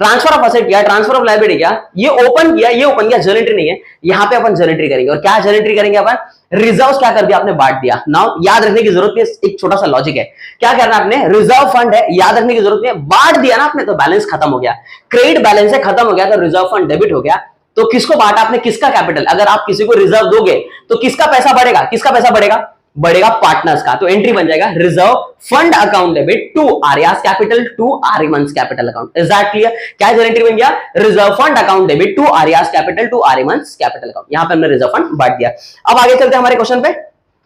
ट्रांसफर ऑफ असेट किया, ट्रांसफर ऑफ लायबिलिटी किया, ये ओपन किया, ये ओपन किया, जर्नल एंट्री नहीं है। यहां पे अपन जर्नल एंट्री करेंगे। और क्या जर्नल एंट्री करेंगे अपन? रिजर्व्स क्या कर दिया आपने? बांट दिया। नाउ याद रखने की जरूरत नहीं, एक छोटा सा लॉजिक है। क्या करना आपने? रिजर्व फंड है, याद रखने की जरूरत नहीं है, बांट दिया ना आपने तो बैलेंस खत्म हो गया। क्रेडिट बैलेंस है, खत्म हो गया, तो रिजर्व फंड डेबिट हो गया। तो किसको बांटा आपने? किसका कैपिटल? अगर आप किसी को रिजर्व दोगे तो किसका पैसा बढ़ेगा? किसका पैसा बढ़ेगा? बढ़ेगा पार्टनर्स का। तो एंट्री बन जाएगा reserve fund account debit to Arya's capital to Aryaman's capital account. Is that clear? क्या एंट्री बन गया? Reserve fund account debit to Arya's capital to Aryaman's capital account. यहां पे हमने रिजर्व फंड बांट दिया। अब आगे चलते हैं हमारे क्वेश्चन पे।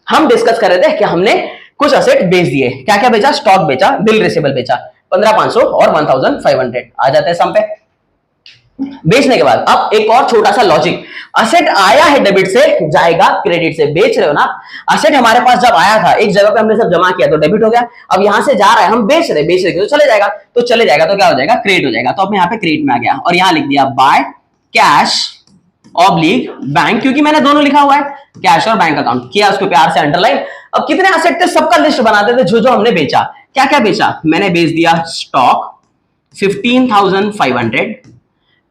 हम डिस्कस कर रहे थे कि हमने कुछ असेट बेच दिए। क्या क्या बेचा? स्टॉक बेचा, बिल रिसीवेबल बेचा, 15500 और 1500। आ जाते हैं सम पे। बेचने के बाद अब एक और छोटा सा लॉजिक, असेट आया है डेबिट से, जाएगा क्रेडिट से। बेच रहे हो ना, असेट हमारे पास जब आया था एक जगह पे हमने सब जमा किया तो डेबिट हो गया। अब यहां से जा रहा है, हम बेच रहे तो चले जाएगा, तो क्या हो जाएगा? क्रेडिट हो जाएगा। तो अब यहाँ पे क्रेडिट में आ गया और यहां लिख दिया बाय कैश ऑब्लिक बैंक, क्योंकि मैंने दोनों लिखा हुआ है, कैश और बैंक अकाउंट किया, उसको प्यार से अंडरलाइन। अब कितने असेट थे सबका लिस्ट बनाते थे, जो हमने बेचा। क्या क्या बेचा? मैंने बेच दिया स्टॉक 15,500,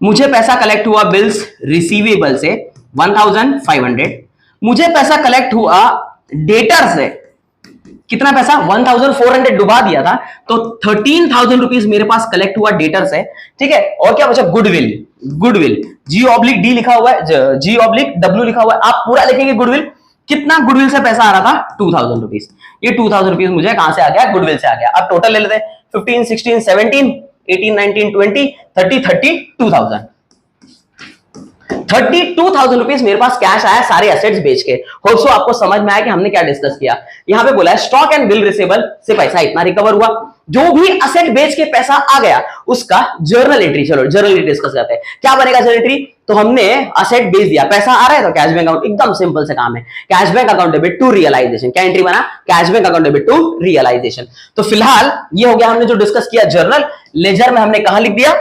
मुझे पैसा कलेक्ट हुआ बिल्स रिसीवेबल से 1500, मुझे पैसा कलेक्ट हुआ डेटर से कितना पैसा 1400 डुबा दिया था, तो 13,000 रुपीज मेरे पास कलेक्ट हुआ डेटर से, ठीक है। और क्या बचा, गुडविल, गुडविल G/D लिखा हुआ है, G/W लिखा हुआ है, आप पूरा लिखेंगे गुडविल। कितना गुडविल से पैसा आ रहा था 2000 रुपीज, ये 2000 रुपीज मुझे कहां से आ गया, गुडविल से आ गया। अब टोटल ले लेते हैं 15, 16, 17, 18, 19, 20, 30, 32,000, 32,000 रुपीज मेरे पास कैश आया सारे एसेट्स बेच के। होप सो आपको समझ में आया कि हमने क्या डिस्कस किया। यहां पे बोला है स्टॉक एंड बिल रिसीवेबल से पैसा इतना रिकवर हुआ, जो भी असेट बेच के पैसा आ गया उसका जर्नल एंट्री, चलो जर्नल एंट्री डिस्कस करते हैं। क्या बनेगा जर्नल एंट्री, तो हमने असेट बेच दिया, पैसा आ रहा है तो कैश बैंक अकाउंट, एकदम सिंपल से काम है, cash bank account debit to realisation. क्या एंट्री बना, cash bank account debit to realisation. तो फिलहाल ये हो गया हमने जो डिस्कस किया जर्नल। लेजर में हमने कहां लिख दिया,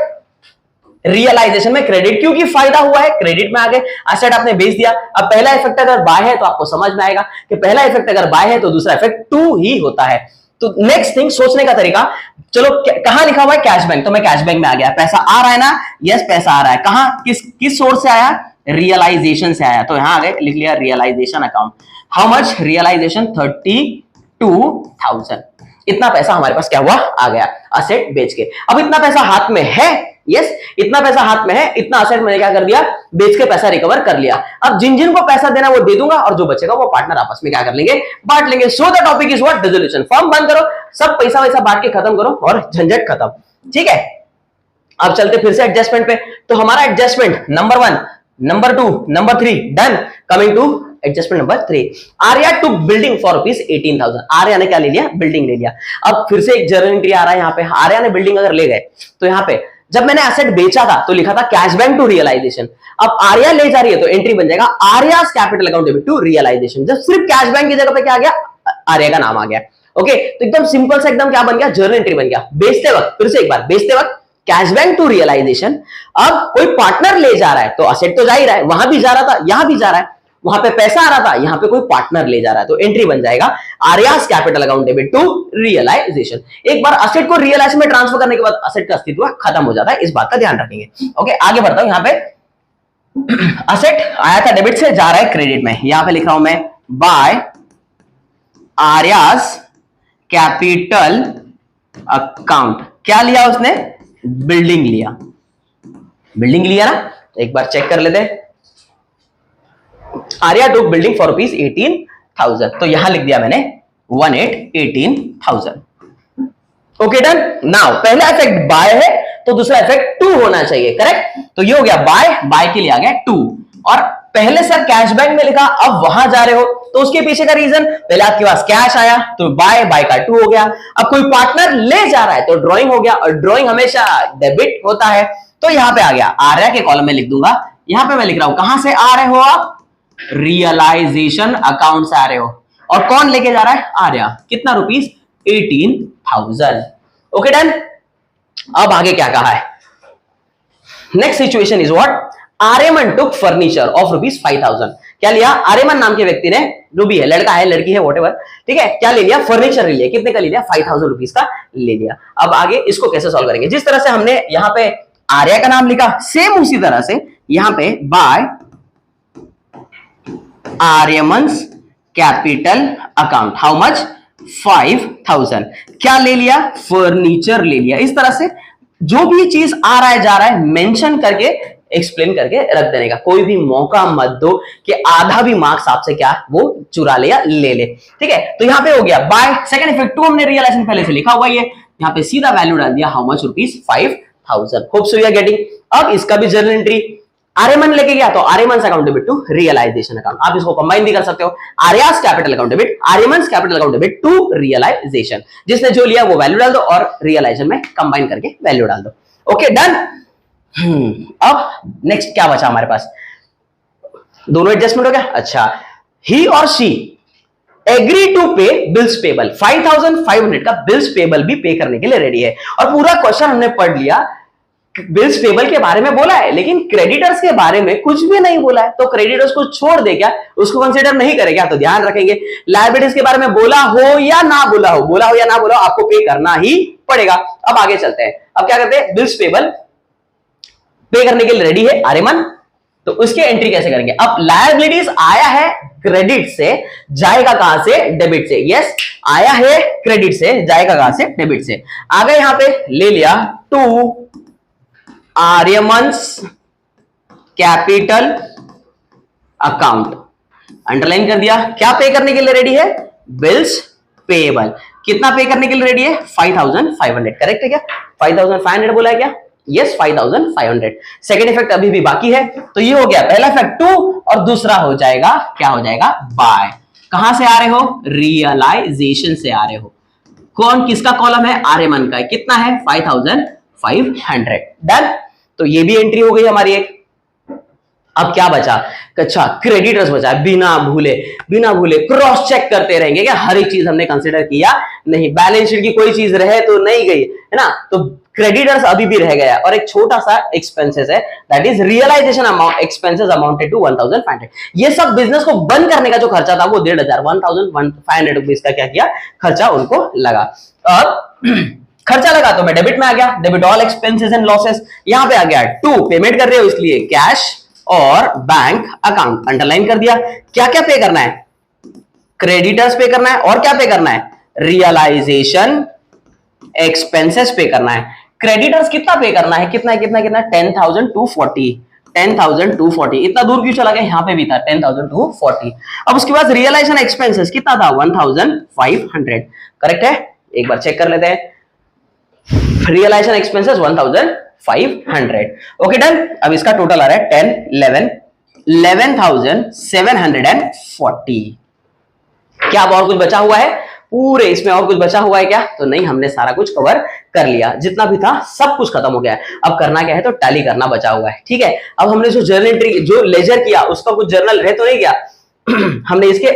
रियलाइजेशन में क्रेडिट, क्योंकि फायदा हुआ है, क्रेडिट में आ गए, एसेट आपने बेच दिया। अब पहला इफेक्ट अगर बाय है तो आपको समझ में आएगा कि पहला इफेक्ट अगर बाय है तो दूसरा इफेक्ट टू ही होता है। तो नेक्स्ट थिंग सोचने का तरीका, चलो कहां लिखा हुआ है कैश बैंक, तो मैं कैश बैंक में आ गया, पैसा आ रहा है ना, यस पैसा आ रहा है, कहां किस सोर्स से आया, रियलाइजेशन से आया, तो यहां आ गए, लिख लिया realisation account. How much, realisation 32,000, इतना पैसा हमारे पास क्या हुआ, आ गया असेट बेच के। अब इतना पैसा हाथ में है, यस इतना पैसा हाथ में है, इतना असेट मैंने क्या कर दिया, बेच के पैसा रिकवर कर लिया। अब जिन जिन को पैसा देना वो दे दूंगा, और जो बचेगा वो पार्टनर आपस में क्या कर लेंगे, बांट लेंगे। So the topic is what, dissolution. Form बंद करो, सब पैसा वैसा बांट के खत्म करो और झंझट खत्म, ठीक है। अब चलते फिर से एडजस्टमेंट पे। तो हमारा adjustment number 1, number 2, number 3 done. Coming to adjustment number 3, Arya to building for ₹18,000। Arya ने क्या ले लिया, बिल्डिंग ले लिया। अब फिर से एक जर्नल एंट्री आ रहा है यहाँ पे, आर्या ने बिल्डिंग अगर ले गए तो यहाँ पे जब मैंने एसेट बेचा था तो लिखा था कैश बैंक टू रियलाइजेशन। अब आर्या ले जा रही है तो एंट्री बन जाएगा Arya's capital account debit to realization. जब सिर्फ कैश बैंक की जगह पे क्या आ गया, आर्या का नाम आ गया। ओके, तो एकदम सिंपल से एकदम क्या बन गया, जर्नल एंट्री बन गया। बेचते वक्त, फिर से एक बार, बेचते वक्त कैश बैंक टू रियलाइजेशन। अब कोई पार्टनर ले जा रहा है तो असेट तो जा ही रहा है, वहां भी जा रहा था, यहां भी जा रहा है, वहां पे पैसा आ रहा था, यहां पे कोई पार्टनर ले जा रहा है, तो एंट्री बन जाएगा Arya's capital account debit to realization. एक बार असेट को रियलाइजेशन में ट्रांसफर करने के बाद असेट का अस्तित्व खत्म हो जाता है, इस बात का ध्यान रखेंगे। ओके, आगे बढ़ता हूं। यहां पे असेट आया था डेबिट से, जा रहा है क्रेडिट में। यहां पे लिख रहा हूं मैं बाय आर्यास कैपिटल अकाउंट। क्या लिया उसने, बिल्डिंग लिया, बिल्डिंग लिया ना, एक बार चेक कर लेते हैं। आर्या टू बिल्डिंग फॉर ₹18,000, तो यहां लिख दिया मैंने 18,000। Okay done. नाउ पहला इफेक्ट बाय है तो दूसरा इफेक्ट टू होना चाहिए, करेक्ट। तो ये हो गया बाय, बाय के लिए आ गया टू। और पहले सर कैश बैंक में लिखा, अब वहां जा रहे हो तो उसके पीछे का रीजन, पहले आपके पास कैश आया तो बाय, बाय का टू हो गया। अब कोई पार्टनर ले जा रहा है तो ड्रॉइंग हो गया, और ड्रॉइंग हमेशा डेबिट होता है, तो यहां पे आ गया आर्या के कॉलम में लिख दूंगा। यहां पे मैं लिख रहा हूं, कहां से आ रहे हो आप, रियलाइजेशन अकाउंट से आ रहे हो, और कौन लेके जा रहा है, आर्या। कितना रुपीस, 18,000। Okay done. अब आगे क्या कहा है, next situation is what, Aryaman took furniture of ₹5,000। क्या लिया, आर्यमन नाम के व्यक्ति ने, जो भी है, लड़का है लड़की है व्हाटएवर, ठीक है, क्या ले लिया, फर्नीचर ले लिया। कितने का ले लिया, 5,000 रुपीस का ले लिया। अब आगे इसको कैसे सॉल्व करेंगे, जिस तरह से हमने यहां पे आर्या का नाम लिखा, सेम उसी तरह से यहां पे by Aryaman's capital account, how much, 5,000। क्या ले लिया, फर्नीचर ले लिया। इस तरह से जो भी चीज आ रहा है जा रहा है मेंशन करके एक्सप्लेन करके रख देने का, कोई भी मौका मत दो कि आधा भी मार्क्स आपसे क्या वो चुरा ले या ले ले, ठीक है। तो यहां पे हो गया बाय, सेकंड इफेक्ट टू हमने रियलाइजेशन पहले से लिखा हुआ है, यहां पे सीधा वैल्यू डाल दिया, how much, ₹5,000। Hope so you are getting. अब इसका भी जर्नल एंट्री, आर्यमन लेके गया तो Aryaman account debit to realization account. आप इसको कंबाइन भी कर सकते हो, Arya's capital account debit, Aryaman capital account debit to realization. जिसने जो लिया वो वैल्यू डाल दो और रियलाइजेशन में कंबाइन करके वैल्यू डाल दो। Okay done. अब नेक्स्ट क्या बचा हमारे पास, दोनों एडजस्टमेंट हो गया। अच्छा, ही और she agree to pay bills payable, 5,500 का बिल्स पेबल भी पे करने के लिए रेडी है। और पूरा क्वेश्चन हमने पढ़ लिया, बिल्स पेबल के बारे में बोला है लेकिन क्रेडिटर्स के बारे में कुछ भी नहीं बोला है, तो क्रेडिटर्स को छोड़ दे क्या, उसको कंसीडर नहीं करेगा, तो ध्यान रखेंगे। लायबिलिटीज के बारे में बोला हो या ना बोला हो, बोला हो या ना बोला हो, आपको पे करना ही पड़ेगा। अब आगे चलते हैं, अब क्या करते हैं, बिल्स पेबल। पे करने के लिए रेडी है आर्यमन, तो उसके एंट्री कैसे करेंगे? अब लायबिलिटीज आया है क्रेडिट से, जाएगा कहां से? डेबिट से। यस, आया है क्रेडिट से, जाएगा कहां से? डेबिट से। आगे यहां पे ले लिया to Aryaman's capital account, underline कर दिया। क्या पे करने के लिए रेडी है? Bills payable. कितना पे करने के लिए रेडी है? 5500। करेक्ट है क्या? 5500 बोला है क्या? यस, 5500। सेकेंड इफेक्ट अभी भी बाकी है, तो ये हो गया पहला इफेक्ट टू, और दूसरा हो जाएगा, क्या हो जाएगा? बाय। कहां से आ रहे हो? रियलाइजेशन से आ रहे हो। कौन, किसका कॉलम है? आर्यमन का। कितना है? 5500। डन। तो ये भी एंट्री हो गई हमारी एक। अब क्या बचा? अच्छा, क्रेडिटर्स बचा। बिना भूले क्रॉस चेक करते रहेंगे क्या? हर एक चीज हमने कंसीडर किया नहीं, बैलेंस शीट की कोई चीज रहे तो नहीं गई है ना, तो क्रेडिटर्स अभी भी रह गया। और एक छोटा सा एक्सपेंसेस है, that is realisation amount, expenses amounted to 1500। ये सब बिजनेस को बंद करने का जो खर्चा था वो 1500 रुपीज का क्या किया? खर्चा उनको लगा। अब खर्चा लगा तो मैं डेबिट में आ गया, debit all expenses and losses. यहां पे आ गया टू, पेमेंट कर रहे हो इसलिए कैश और बैंक अकाउंट, अंडरलाइन कर दिया। क्या क्या पे करना है? क्रेडिटर्स पे करना है, और क्या पे करना है? रियलाइजेशन एक्सपेंसेस पे करना है। क्रेडिटर्स कितना पे करना है? कितना 10,240। 10,240। इतना दूर क्यों चला गया? यहां पे भी था 10,240। अब उसके बाद रियलाइजेशन एक्सपेंसेस कितना था? 1,500। करेक्ट है? एक बार चेक कर लेते हैं। Realisation expenses 1,500। Okay, done. अब इसका टोटल आ रहा है 11,740। क्या अब और कुछ बचा हुआ है? पूरे इसमें और कुछ बचा हुआ है क्या? तो नहीं, हमने सारा कुछ कवर कर लिया, जितना भी था सब कुछ खत्म हो गया है। अब करना क्या है? तो टैली करना बचा हुआ है। ठीक है, अब हमने जो जर्नल एंट्री, जो लेजर किया, उसका कुछ जर्नल रह तो नहीं गया। हमने इसके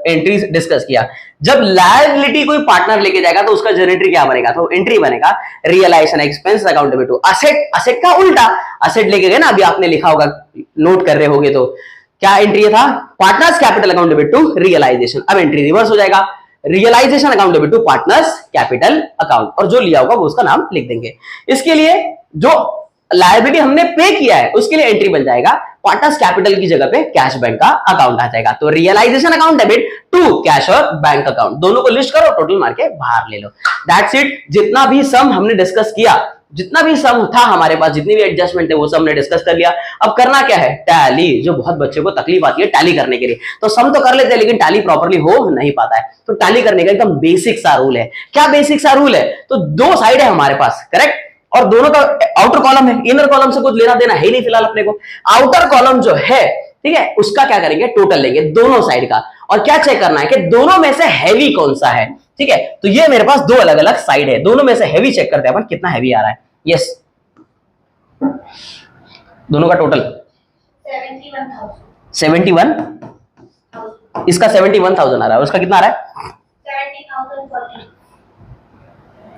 एंट्रीज डिस्कस किया। जब लायबिलिटी कोई पार्टनर लेके जाएगा तो उसका जर्नल एंट्री क्या बनेगा? तो एंट्री बनेगा realisation expense account debit to asset. Asset का उल्टा, असेट लेके गए ना, अभी आपने लिखा होगा, नोट कर रहे होगे, तो क्या एंट्री था? Partners capital account debit to realisation. अब एंट्री रिवर्स हो जाएगा, realisation account debit to partners capital account, और जो लिया होगा वो उसका नाम लिख देंगे। इसके लिए जो लायबिलिटी हमने पे किया है उसके लिए एंट्री बन जाएगा पार्टनर्स कैपिटल की जगह पे कैश बैंक का अकाउंट आ जाएगा। तो realisation account debit to cash और बैंक अकाउंट, दोनों को लिस्ट करो, टोटल मार के बाहर ले लो। That's it. जितना भी सम हमने डिस्कस किया, जितना भी सम था हमारे पास, जितनी भी एडजस्टमेंट है वो सब हमने डिस्कस कर लिया। अब करना क्या है? टैली। जो बहुत बच्चे को तकलीफ आती है टैली करने के लिए, तो सम तो कर लेते हैं लेकिन टैली प्रॉपर्ली हो नहीं पाता है। तो टैली करने का एकदम बेसिक सा रूल है। क्या बेसिक सा रूल है? तो दो साइड है हमारे पास, करेक्ट, और दोनों का आउटर कॉलम है, इनर कॉलम से कुछ लेना देना है नहीं फिलहाल अपने को। आउटर कॉलम जो है, ठीक है, उसका क्या करेंगे? टोटल लेंगे दोनों साइड का, और क्या चेक करना है कि दोनों में से हैवी कौन सा है। ठीक है, तो ये मेरे पास दो अलग अलग साइड है, दोनों में से हैवी चेक करते हैं अपन, कितना हैवी आ रहा है। यस, दोनों का टोटल 71। इसका 71,000 आ रहा है, उसका कितना आ रहा है? 70,040।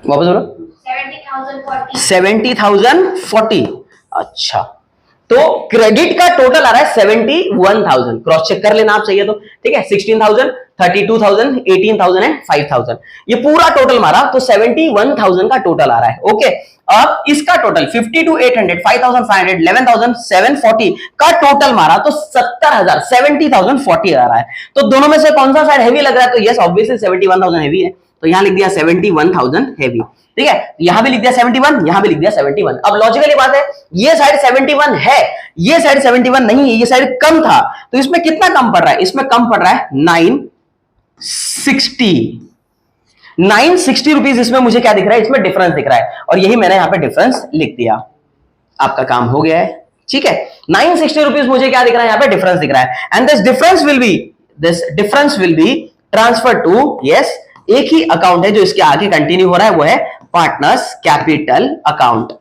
वापस बोलो। 70,040। अच्छा, तो क्रेडिट का टोटल आ रहा है 71,000। क्रॉस चेक कर लेना आप चाहिए तो, ठीक है। 16,000, 32,000, 18,000 एंड 5,000, ये पूरा टोटल मारा तो 71,000 का टोटल आ रहा है। ओके, अब इसका टोटल 52,800, 5,500, 11,740 का टोटल मारा तो 70,000, 70,040 आ रहा है। तो दोनों में से कौन सा साइड हैवी लग रहा है? तो यस, ऑब्वियसली 71,000 हैवी है, तो यहां लिख दिया 71,000 हैवी। ठीक है, यहां भी लिख दिया 71, यहां भी लिख दिया 71। अब लॉजिकली बात है, ये साइड 71 है, ये साइड 71 नहीं है, ये साइड कम था, तो इसमें कितना कम पड़ रहा है? इसमें कम पड़ रहा है 960 रुपीज। इसमें मुझे क्या दिख रहा है? इसमें डिफरेंस दिख रहा है, और यही मैंने यहां पे डिफरेंस लिख दिया। आपका काम हो गया है, ठीक है। 960 रुपीज मुझे क्या दिख रहा है? यहां पे डिफरेंस दिख रहा है, and this difference will be transfer to, yes, एक ही अकाउंट है जो इसके आगे कंटिन्यू हो रहा है, वो है पार्टनर्स कैपिटल अकाउंट।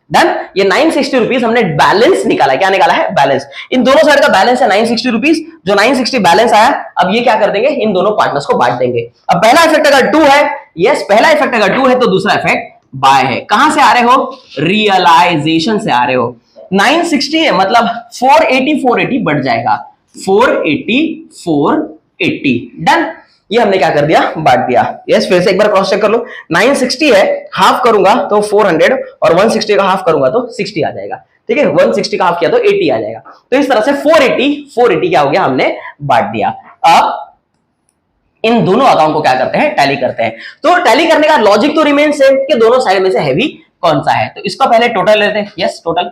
डन। ये 960 रुपीज हमने बैलेंस निकाला। क्या निकाला है? बैलेंस। इन दोनों साइड का बैलेंस है 960 रुपीज। जो 960 बैलेंस आया, अब ये क्या कर देंगे? इन दोनों पार्टनर्स को बांट देंगे। अब पहला इफेक्ट अगर 2 है, यस, पहला इफेक्ट अगर 2 है तो दूसरा इफेक्ट बाय है। कहां से आ रहे हो? रियलाइजेशन से आ रहे हो। 960 है, मतलब 480 बढ़ जाएगा, 480। डन। ये हमने क्या कर दिया? बांट दिया। यस, फिर से एक बार क्रॉस चेक कर लो। 960 है, हाफ करूंगा तो 400, और 160 का हाफ करूंगा तो 60 आ जाएगा। ठीक है, 160 का हाफ किया तो 80 आ जाएगा। तो इस तरह से 480 क्या हो गया, हमने बांट दिया। अब इन दोनों अकाउंट को क्या करते हैं, टैली करते हैं। तो टैली करने का लॉजिक तो रिमेन सेम कि दोनों साइड में से हैवी कौन सा है। तो इसका पहले टोटल लेते हैं। Yes, total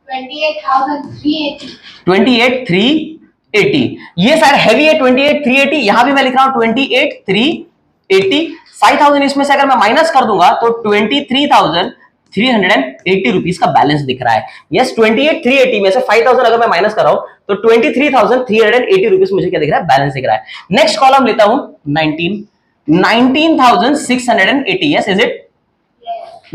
28,380. 28,380। ये साइड हैवी है 28,380, यहां भी मैं लिख रहा हूं 28,380। 5,000 इसमें से अगर मैं माइनस कर दूंगा तो 23,380 रुपीज का बैलेंस दिख रहा है। यस, 28,380 में से 5,000 अगर मैं माइनस कर रहा हूं तो 23,380 रुपीज मुझे क्या दिख रहा है, बैलेंस दिख रहा है। नेक्स्ट कॉलम लेता हूं 19,680। Yes, is it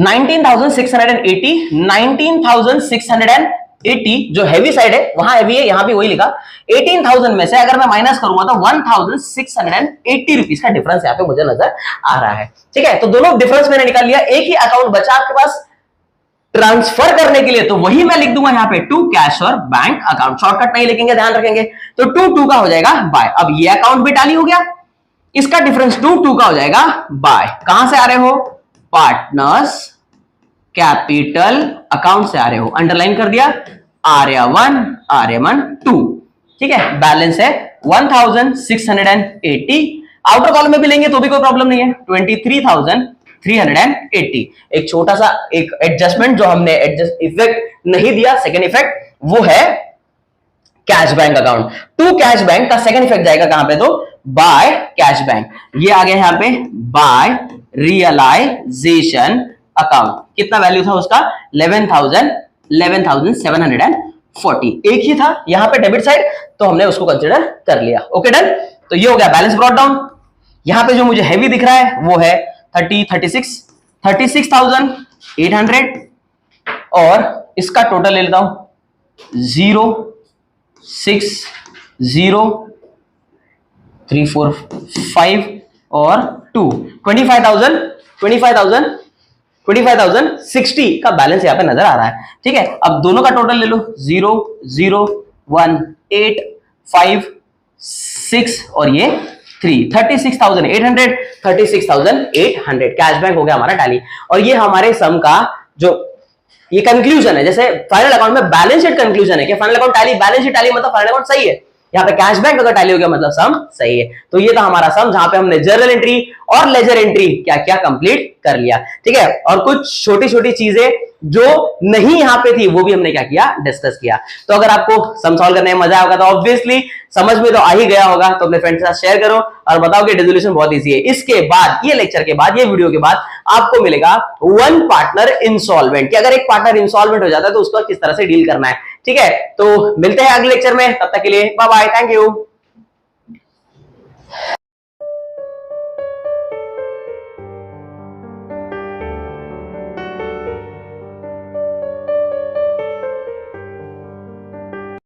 19,680। 19,680 जो हैवी साइड है वहां हैवी है, यहां भी वही लिखा। 18,000 में से अगर मैं माइनस करूंगा तो 1,680 रुपीज का डिफरेंस यहां पे मुझे नजर आ रहा है। ठीक है, तो दोनों डिफरेंस मैंने निकाल लिया। एक ही अकाउंट बचा आपके पास ट्रांसफर करने के लिए, तो वही मैं लिख दूंगा यहां पे टू कैश और बैंक अकाउंट। शॉर्टकट नहीं लिखेंगे, ध्यान रखेंगे। तो 2 का हो जाएगा बाय। अब ये अकाउंट भी टैली हो गया, इसका डिफरेंस 2 का हो जाएगा बाय। कहां से आ रहे हो, पार्टनर्स कैपिटल अकाउंट से आ रहे हो। अंडरलाइन कर दिया, आर्यवन आर्यवन 2। ठीक है, बैलेंस है 1,680। आउटर कॉलम में भी लेंगे तो भी कोई प्रॉब्लम नहीं है, 23,380। एक छोटा सा एक एडजस्टमेंट जो हमने एडजस्ट इफेक्ट नहीं दिया, सेकेंड इफेक्ट, वो है cash bank account. To cash bank का सेकेंड इफेक्ट जाएगा कहां पे, तो बाय कैश बैंक। ये आ गया यहां पे बाय रियलाइजेशन अकाउंट। कितना वैल्यू था उसका, 11,740। एक ही था यहां पे डेबिट साइड, तो हमने उसको कंसीडर कर लिया। Okay, done. तो ये हो गया बैलेंस ब्रॉट डाउन। यहां पे जो मुझे हैवी दिख रहा है वो है 36,800 और इसका टोटल ले लेता हूं 0 6 0 3 4 5 और 2 25,060 का बैलेंस यहां पे नजर आ रहा है। ठीक है, अब दोनों का टोटल ले लो, 0 0 1 8 5 6 और ये 3, 36,800 36,800 कैशबैक हो गया हमारा टैली। और ये हमारे सम का जो ये कंक्लूजन है। जैसे फाइनल अकाउंट में बैलेंस शीट कंक्लूजन है कि final account tally, balance sheet tally मतलब फाइनल अकाउंट सही है। यहाँ पे कैशबैक अगर टैली हो गया मतलब सम सही है। तो ये था हमारा सम, जहां पे हमने जर्नल एंट्री और लेजर एंट्री क्या क्या कंप्लीट कर लिया। ठीक है, और कुछ छोटी छोटी चीजें जो नहीं यहां पे थी वो भी हमने क्या किया, डिस्कस किया। तो अगर आपको सम सॉल्व करने में मजा आएगा तो ऑब्वियसली समझ में तो आ ही गया होगा, तो अपने फ्रेंड्स के साथ शेयर करो और बताओ कि डिसोल्यूशन बहुत इजी है। इसके बाद, ये लेक्चर के बाद, ये वीडियो के बाद आपको मिलेगा वन पार्टनर इंसॉल्वेंट, कि अगर एक पार्टनर इंसॉल्वेंट हो जाता है तो उसको किस तरह से डील करना है। ठीक है, तो मिलते हैं अगले लेक्चर में, तब तक के लिए बाय बाय, थैंक यू।